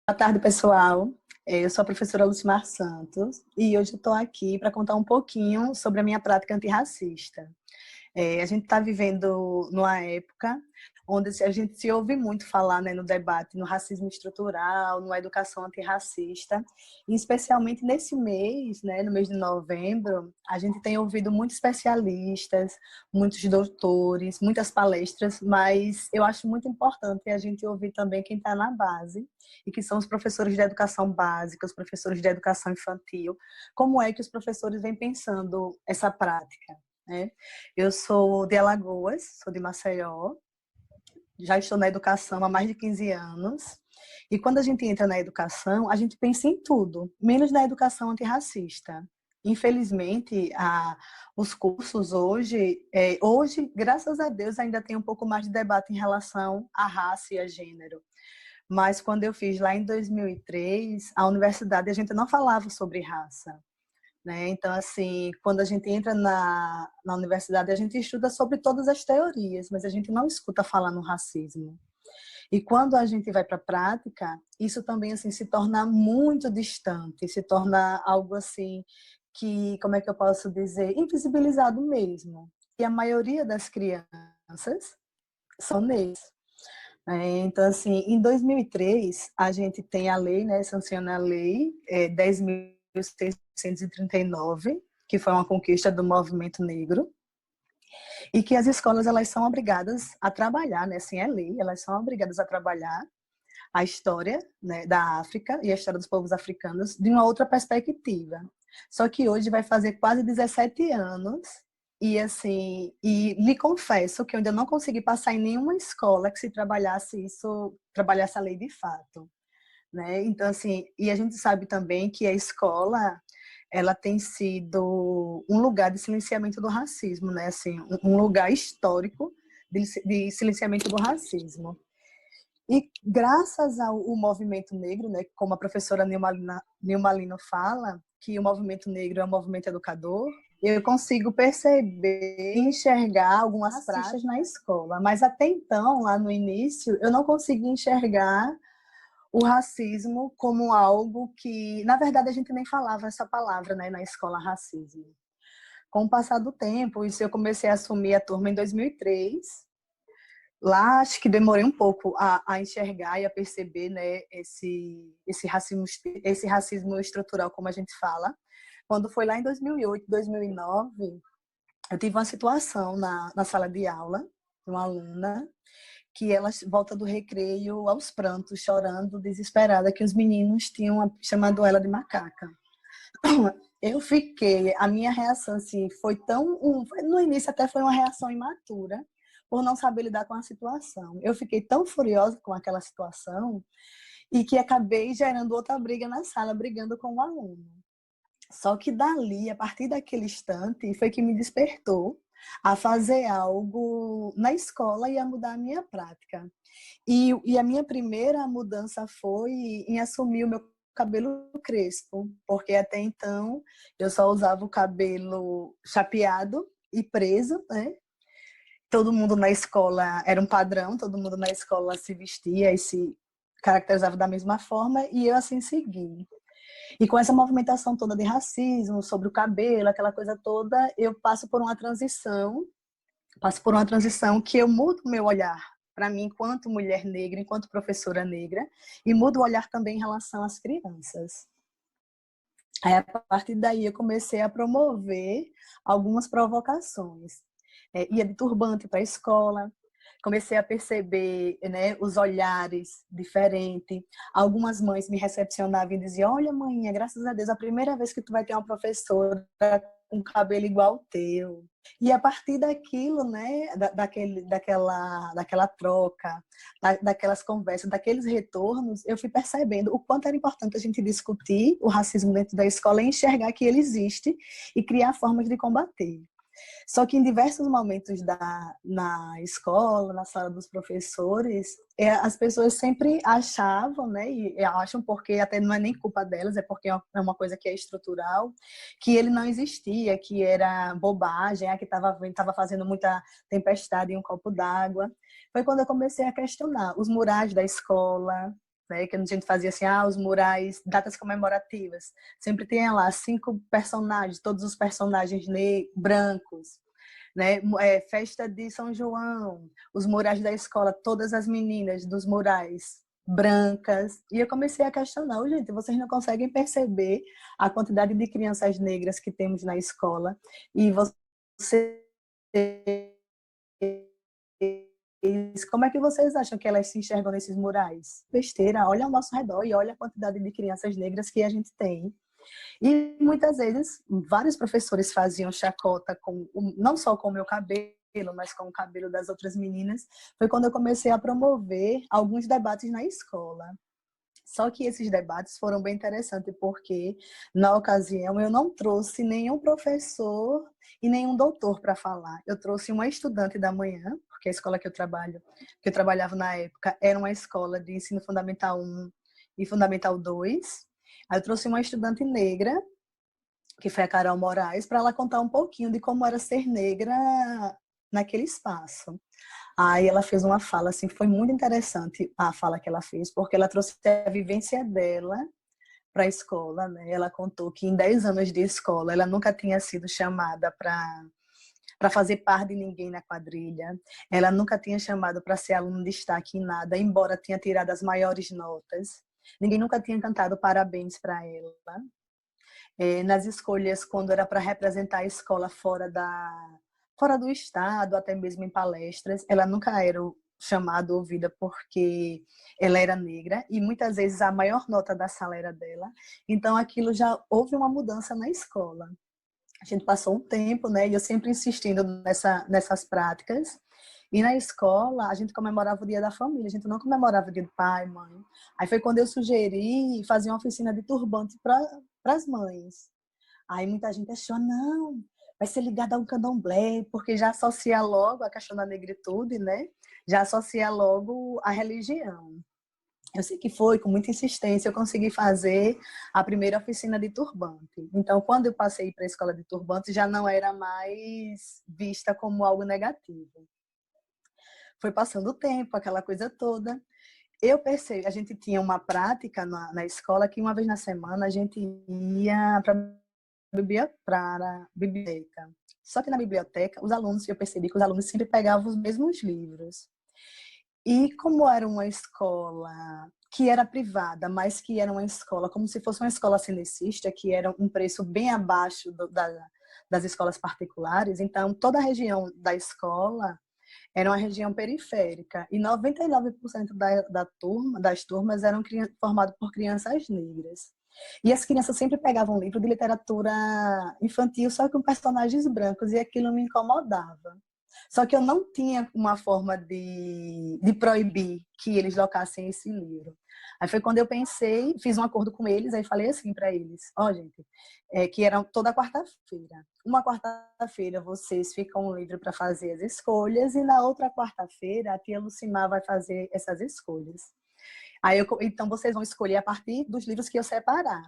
Boa tarde, pessoal. Eu sou a professora Lucimar Santos e hoje eu estou aqui para contar um pouquinho sobre a minha prática antirracista. A gente está vivendo numa época onde a gente se ouve muito falar, né, no debate, no racismo estrutural, na educação antirracista, e especialmente nesse mês, né, no mês de novembro, a gente tem ouvido muitos especialistas, muitos doutores, muitas palestras, mas eu acho muito importante a gente ouvir também quem está na base, e que são os professores de educação básica, os professores de educação infantil, como é que os professores vêm pensando essa prática, né? Eu sou de Alagoas, sou de Maceió, já estou na educação há mais de 15 anos. E quando a gente entra na educação, a gente pensa em tudo, menos na educação antirracista. Infelizmente, os cursos hoje, graças a Deus, ainda tem um pouco mais de debate em relação à raça e a gênero. Mas quando eu fiz lá em 2003, a universidade, a gente não falava sobre raça, né? Então, assim, quando a gente entra na universidade, a gente estuda sobre todas as teorias, mas a gente não escuta falar no racismo. E quando a gente vai para a prática, isso também assim se torna muito distante, se torna algo assim que, como é que eu posso dizer, invisibilizado mesmo. E a maioria das crianças são negras. Então, assim, em 2003, a gente tem a lei, né, sanciona a lei 10.639, que foi uma conquista do movimento negro, e que as escolas elas são obrigadas a trabalhar, né, assim é lei, elas são obrigadas a trabalhar a história, né, da África e a história dos povos africanos de uma outra perspectiva. Só que hoje vai fazer quase 17 anos e assim, e lhe confesso que eu ainda não consegui passar em nenhuma escola que se trabalhasse isso, trabalhasse a lei de fato, né? Então assim, e a gente sabe também que a escola ela tem sido um lugar de silenciamento do racismo, né? Assim, um lugar histórico de silenciamento do racismo. E graças ao movimento negro, né, como a professora Nilmalino fala, que o movimento negro é um movimento educador, eu consigo perceber e enxergar algumas práticas na escola. Mas até então, lá no início, eu não conseguia enxergar o racismo como algo que, na verdade, a gente nem falava essa palavra, né, na escola, racismo. Com o passar do tempo, isso eu comecei a assumir a turma em 2003. Lá acho que demorei um pouco a enxergar e a perceber, né, esse racismo estrutural, como a gente fala. Quando foi lá em 2008, 2009, eu tive uma situação na sala de aula, de uma aluna, que ela volta do recreio aos prantos, chorando, desesperada, que os meninos tinham chamado ela de macaca. Eu fiquei, a minha reação assim, foi tão, no início até foi uma reação imatura, por não saber lidar com a situação. Eu fiquei tão furiosa com aquela situação e que acabei gerando outra briga na sala, brigando com o aluno. Só que dali, a partir daquele instante, foi que me despertou a fazer algo na escola e a mudar a minha prática. E a minha primeira mudança foi em assumir o meu cabelo crespo, porque até então eu só usava o cabelo chapeado e preso, né? Todo mundo na escola era um padrão, todo mundo na escola se vestia e se caracterizava da mesma forma, e eu assim segui. E com essa movimentação toda de racismo, sobre o cabelo, aquela coisa toda, eu passo por uma transição que eu mudo o meu olhar para mim enquanto mulher negra, enquanto professora negra, e mudo o olhar também em relação às crianças. Aí, a partir daí, eu comecei a promover algumas provocações. Ia de turbante para a escola, comecei a perceber, né, os olhares diferentes. Algumas mães me recepcionavam e diziam: olha, mãe, graças a Deus, a primeira vez que tu vai ter uma professora com cabelo igual ao teu. E a partir daquilo, né, daquela troca, daquelas conversas, daqueles retornos, eu fui percebendo o quanto era importante a gente discutir o racismo dentro da escola e enxergar que ele existe e criar formas de combater. Só que em diversos momentos na escola, na sala dos professores, as pessoas sempre achavam, né, e acham porque até não é nem culpa delas, é porque é uma coisa que é estrutural, que ele não existia, que era bobagem, que estava fazendo muita tempestade em um copo d'água. Foi quando eu comecei a questionar os murais da escola, né? Que a gente fazia assim, os murais, datas comemorativas. Sempre tinha lá 5 personagens, todos os personagens brancos, né? Festa de São João, os murais da escola, todas as meninas dos murais brancas. E eu comecei a questionar, gente, vocês não conseguem perceber a quantidade de crianças negras que temos na escola e você como é que vocês acham que elas se enxergam nesses murais? Besteira, olha ao nosso redor e olha a quantidade de crianças negras que a gente tem. E muitas vezes, vários professores faziam chacota não só com o meu cabelo, mas com o cabelo das outras meninas. Foi quando eu comecei a promover alguns debates na escola. Só que esses debates foram bem interessantes, porque na ocasião eu não trouxe nenhum professor e nenhum doutor para falar. Eu trouxe uma estudante da manhã, porque a escola que eu trabalhava na época, era uma escola de ensino fundamental 1 e fundamental 2. Aí eu trouxe uma estudante negra, que foi a Carol Moraes, para ela contar um pouquinho de como era ser negra naquele espaço. Aí ela fez uma fala, assim, foi muito interessante a fala que ela fez, porque ela trouxe a vivência dela para a escola, né? Ela contou que em 10 anos de escola ela nunca tinha sido chamada para fazer par de ninguém na quadrilha. Ela nunca tinha chamado para ser aluno de destaque em nada, embora tenha tirado as maiores notas. Ninguém nunca tinha cantado parabéns para ela. Nas escolhas, quando era para representar a escola fora do estado, até mesmo em palestras, ela nunca era chamada, ouvida, porque ela era negra e muitas vezes a maior nota da sala era dela. Então aquilo já houve uma mudança na escola. A gente passou um tempo, né? E eu sempre insistindo nessas práticas. E na escola, a gente comemorava o Dia da Família, a gente não comemorava o Dia do Pai, mãe. Aí foi quando eu sugeri fazer uma oficina de turbante para as mães. Aí muita gente achou, não, vai ser ligada ao candomblé, porque já associa logo a questão da negritude, né? Já associa logo a religião. Eu sei que foi com muita insistência, eu consegui fazer a primeira oficina de turbante. Então, quando eu passei para a escola de turbante, já não era mais vista como algo negativo. Foi passando o tempo, aquela coisa toda. Eu percebi, a gente tinha uma prática na escola que uma vez na semana a gente ia para a biblioteca. Só que na biblioteca, eu percebi que os alunos sempre pegavam os mesmos livros. E como era uma escola que era privada, mas que era uma escola como se fosse uma escola cinecista, que era um preço bem abaixo das escolas particulares, então toda a região da escola era uma região periférica e 99% das turmas eram formadas por crianças negras. E as crianças sempre pegavam um livro de literatura infantil, só com personagens brancos, e aquilo me incomodava. Só que eu não tinha uma forma de proibir que eles locassem esse livro. Aí foi quando eu pensei, fiz um acordo com eles, aí falei assim para eles, gente, que era toda quarta-feira. Uma quarta-feira vocês ficam livres para fazer as escolhas e na outra quarta-feira a tia Lucimar vai fazer essas escolhas. Então vocês vão escolher a partir dos livros que eu separar.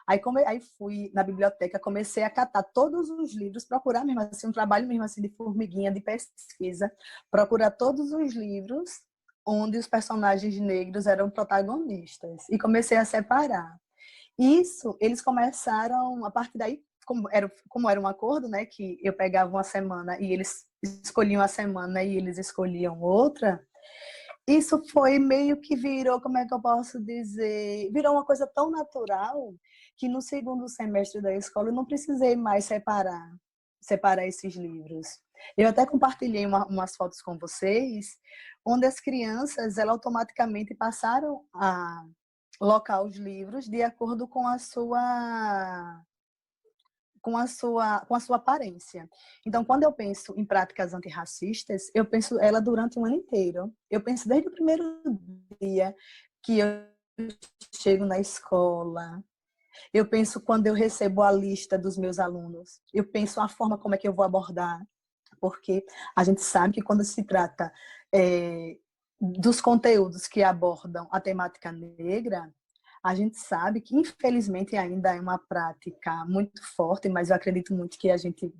Aí fui na biblioteca, comecei a catar todos os livros, procurar mesmo assim, um trabalho mesmo assim de formiguinha, de pesquisa, procurar todos os livros onde os personagens negros eram protagonistas. E comecei a separar. Isso, eles começaram, a partir daí, como era um acordo, né, que eu pegava uma semana e eles escolhiam a semana e eles escolhiam outra, isso foi meio que virou, como é que eu posso dizer, virou uma coisa tão natural que no segundo semestre da escola eu não precisei mais separar esses livros. Eu até compartilhei umas fotos com vocês, onde as crianças, elas automaticamente passaram a locar os livros de acordo com a sua aparência. Então, quando eu penso em práticas antirracistas, eu penso ela durante um ano inteiro. Eu penso desde o primeiro dia que eu chego na escola. Eu penso quando eu recebo a lista dos meus alunos. Eu penso a forma como é que eu vou abordar. Porque a gente sabe que quando se trata dos conteúdos que abordam a temática negra, a gente sabe que, infelizmente, ainda é uma prática muito forte, mas eu acredito muito que a gente,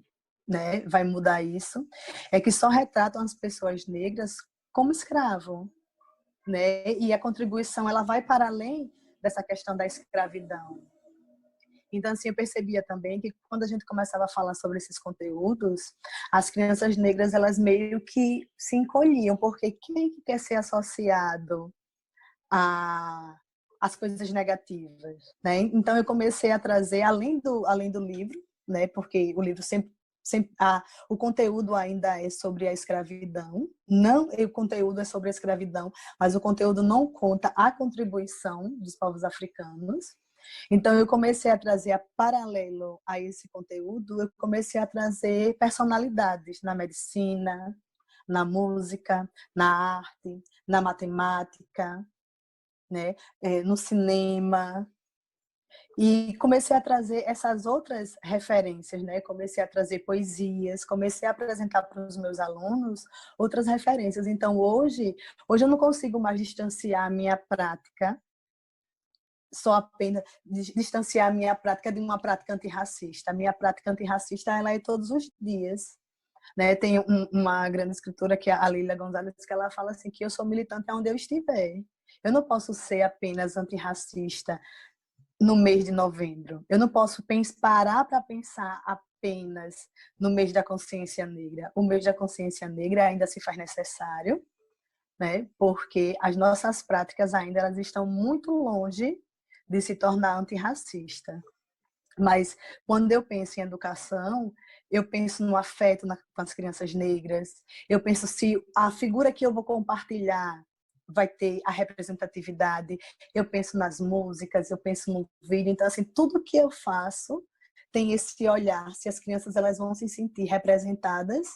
né, vai mudar isso, é que só retratam as pessoas negras como escravo. né? E a contribuição ela vai para além dessa questão da escravidão. Então, assim, eu percebia também que quando a gente começava a falar sobre esses conteúdos, as crianças negras, elas meio que se encolhiam, porque quem que quer ser associado a as coisas negativas, né? Então, eu comecei a trazer, além do livro, né? Porque o livro o conteúdo ainda é sobre a escravidão, não o conteúdo é sobre a escravidão, mas o conteúdo não conta a contribuição dos povos africanos. Então, eu comecei a trazer, paralelo a esse conteúdo, eu comecei a trazer personalidades na medicina, na música, na arte, na matemática, né? No cinema. E comecei a trazer essas outras referências, né? Comecei a trazer poesias, comecei a apresentar para os meus alunos outras referências. Então, hoje eu não consigo mais distanciar a minha prática só apenas distanciar a minha prática de uma prática antirracista. A minha prática antirracista ela é todos os dias. Né? Tem uma grande escritora, que é a Lília Gonzalez, que ela fala assim, que eu sou militante onde eu estiver. Eu não posso ser apenas antirracista no mês de novembro. Eu não posso parar para pensar apenas no mês da consciência negra. O mês da consciência negra ainda se faz necessário, né? Porque as nossas práticas ainda elas estão muito longe de se tornar antirracista. Mas quando eu penso em educação, eu penso no afeto com as crianças negras, eu penso se a figura que eu vou compartilhar vai ter a representatividade, eu penso nas músicas, eu penso no vídeo, então assim, tudo que eu faço tem esse olhar, se as crianças elas vão se sentir representadas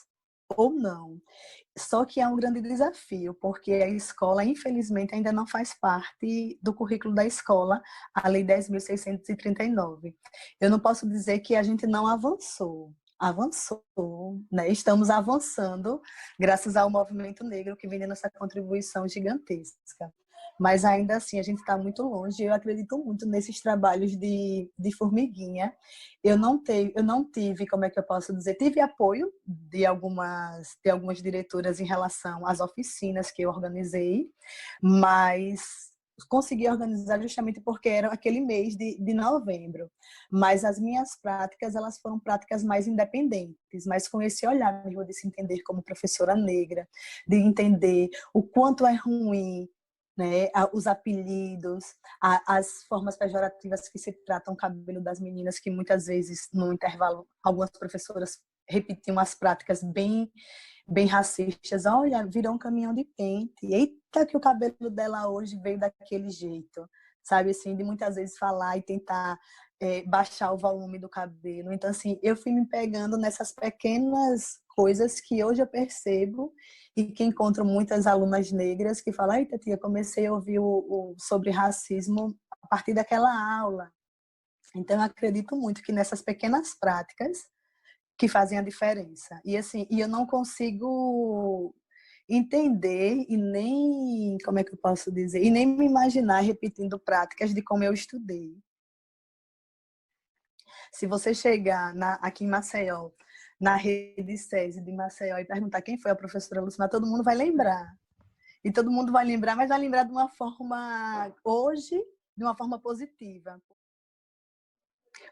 ou não. Só que é um grande desafio, porque a escola, infelizmente, ainda não faz parte do currículo da escola, a Lei 10.639. Eu não posso dizer que a gente não avançou. Avançou, né? Estamos avançando graças ao movimento negro que vem dando essa contribuição gigantesca. Mas ainda assim a gente está muito longe. Eu acredito muito nesses trabalhos de formiguinha. Eu não tive, como é que eu posso dizer, tive apoio de algumas diretoras em relação às oficinas que eu organizei, mas consegui organizar justamente porque era aquele mês de novembro. Mas as minhas práticas, elas foram práticas mais independentes, mas com esse olhar mesmo de se entender como professora negra, de entender o quanto é ruim, né, os apelidos, as formas pejorativas que se tratam o cabelo das meninas, que muitas vezes no intervalo algumas professoras repetiam as práticas bem racistas. Olha, virou um caminhão de pente. Eita, que o cabelo dela hoje veio daquele jeito. Sabe, assim, de muitas vezes falar e tentar baixar o volume do cabelo. Então, assim, eu fui me pegando nessas pequenas coisas que hoje eu percebo e que encontro muitas alunas negras que falam, eita, tia, comecei a ouvir sobre racismo a partir daquela aula. Então, eu acredito muito que nessas pequenas práticas que fazem a diferença. E assim, eu não consigo entender e nem, como é que eu posso dizer, e nem me imaginar repetindo práticas de como eu estudei. Se você chegar aqui em Maceió, na rede SESI de Maceió e perguntar quem foi a professora Lucimar, todo mundo vai lembrar. E todo mundo vai lembrar, mas vai lembrar de uma forma, hoje, de uma forma positiva.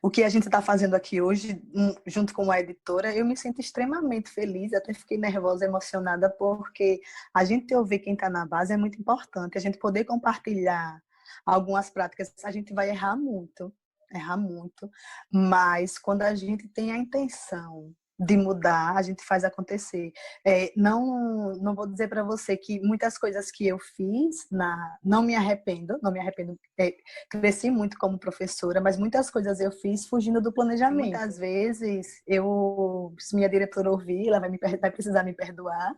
O que a gente está fazendo aqui hoje, junto com a editora, eu me sinto extremamente feliz, até fiquei nervosa, emocionada, porque a gente ouvir quem está na base é muito importante, a gente poder compartilhar algumas práticas, a gente vai errar muito, mas quando a gente tem a intenção de mudar, a gente faz acontecer. Não vou dizer para você que muitas coisas que eu fiz, não me arrependo, cresci muito como professora, mas muitas coisas eu fiz fugindo do planejamento. Muitas vezes, se minha diretora ouvir, ela vai precisar me perdoar,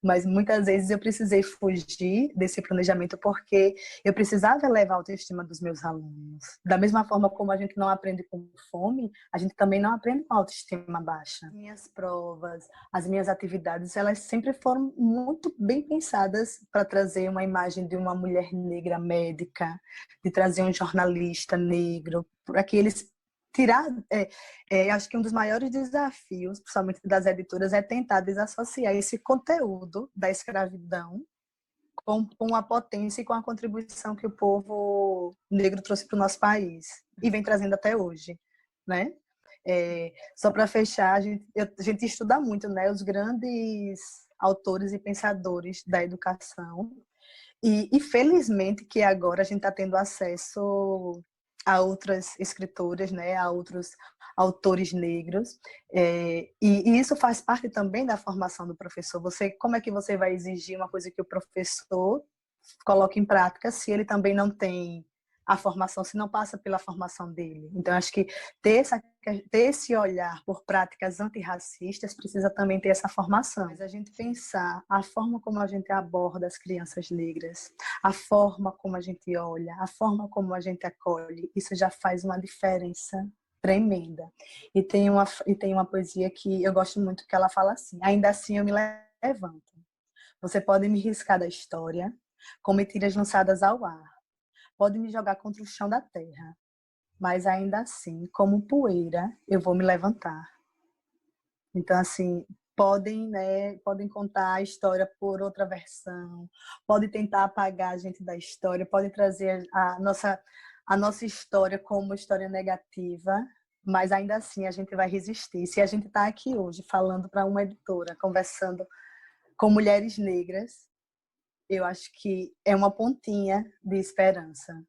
mas muitas vezes eu precisei fugir desse planejamento porque eu precisava elevar a autoestima dos meus alunos. Da mesma forma como a gente não aprende com fome, a gente também não aprende com autoestima baixa. Minhas provas, as minhas atividades, elas sempre foram muito bem pensadas para trazer uma imagem de uma mulher negra médica, de trazer um jornalista negro, para que eles acho que um dos maiores desafios, principalmente das editoras, é tentar desassociar esse conteúdo da escravidão com a potência e com a contribuição que o povo negro trouxe para o nosso país e vem trazendo até hoje, né? Só para fechar, a gente estuda muito, né, os grandes autores e pensadores da educação e felizmente que agora a gente está tendo acesso a outras escritoras, né, a outros autores negros, e isso faz parte também da formação do professor. Como é que você vai exigir uma coisa que o professor coloca em prática se ele também não tem a formação, se não passa pela formação dele? Então, acho que ter esse olhar por práticas antirracistas precisa também ter essa formação. Mas a gente pensar a forma como a gente aborda as crianças negras, a forma como a gente olha, a forma como a gente acolhe, isso já faz uma diferença tremenda. E tem uma poesia que eu gosto muito, que ela fala assim: ainda assim eu me levanto. Você pode me riscar da história, com mentiras lançadas ao ar. Pode me jogar contra o chão da terra, mas ainda assim, como poeira, eu vou me levantar. Então, assim, podem contar a história por outra versão, pode tentar apagar a gente da história, pode trazer a nossa história como história negativa, mas ainda assim a gente vai resistir. Se a gente está aqui hoje falando para uma editora, conversando com mulheres negras, eu acho que é uma pontinha de esperança.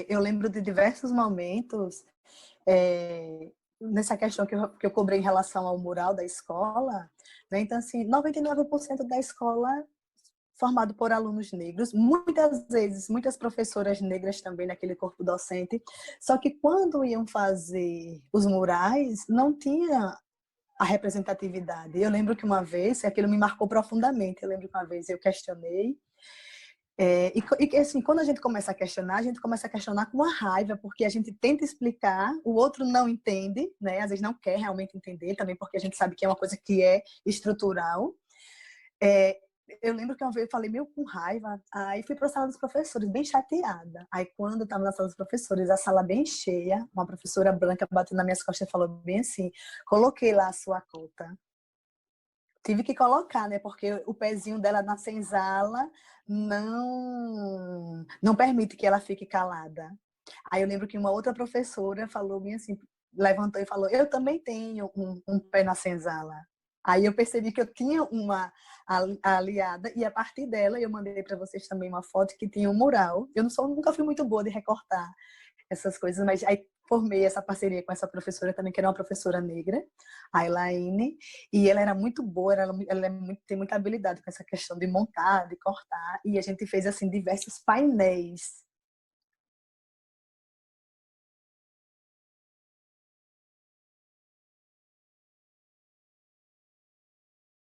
Eu lembro de diversos momentos nessa questão que eu cobrei em relação ao mural da escola, né? Então, assim, 99% da escola formado por alunos negros, muitas vezes, muitas professoras negras também naquele corpo docente, só que quando iam fazer os murais, não tinha a representatividade. Eu lembro que uma vez, aquilo me marcou profundamente, eu lembro que uma vez eu questionei, assim, quando a gente começa a gente começa a questionar com uma raiva, porque a gente tenta explicar, o outro não entende, né? Às vezes não quer realmente entender, também porque a gente sabe que é uma coisa que é estrutural. Eu lembro que uma vez eu falei meio com raiva, aí fui para a sala dos professores, bem chateada. Aí quando eu estava na sala dos professores, a sala bem cheia, uma professora branca bateu nas minhas costas e falou bem assim: coloquei lá a sua cota. Tive que colocar, né? Porque o pezinho dela na senzala não permite que ela fique calada. Aí eu lembro que uma outra professora falou bem assim, levantou e falou: eu também tenho um pé na senzala. Aí eu percebi que eu tinha uma aliada e a partir dela eu mandei para vocês também uma foto que tinha um mural. Nunca fui muito boa de recortar essas coisas, mas aí formei essa parceria com essa professora também, que era uma professora negra, a Elaine, e ela era muito boa, tem muita habilidade com essa questão de montar, de cortar, e a gente fez assim diversos painéis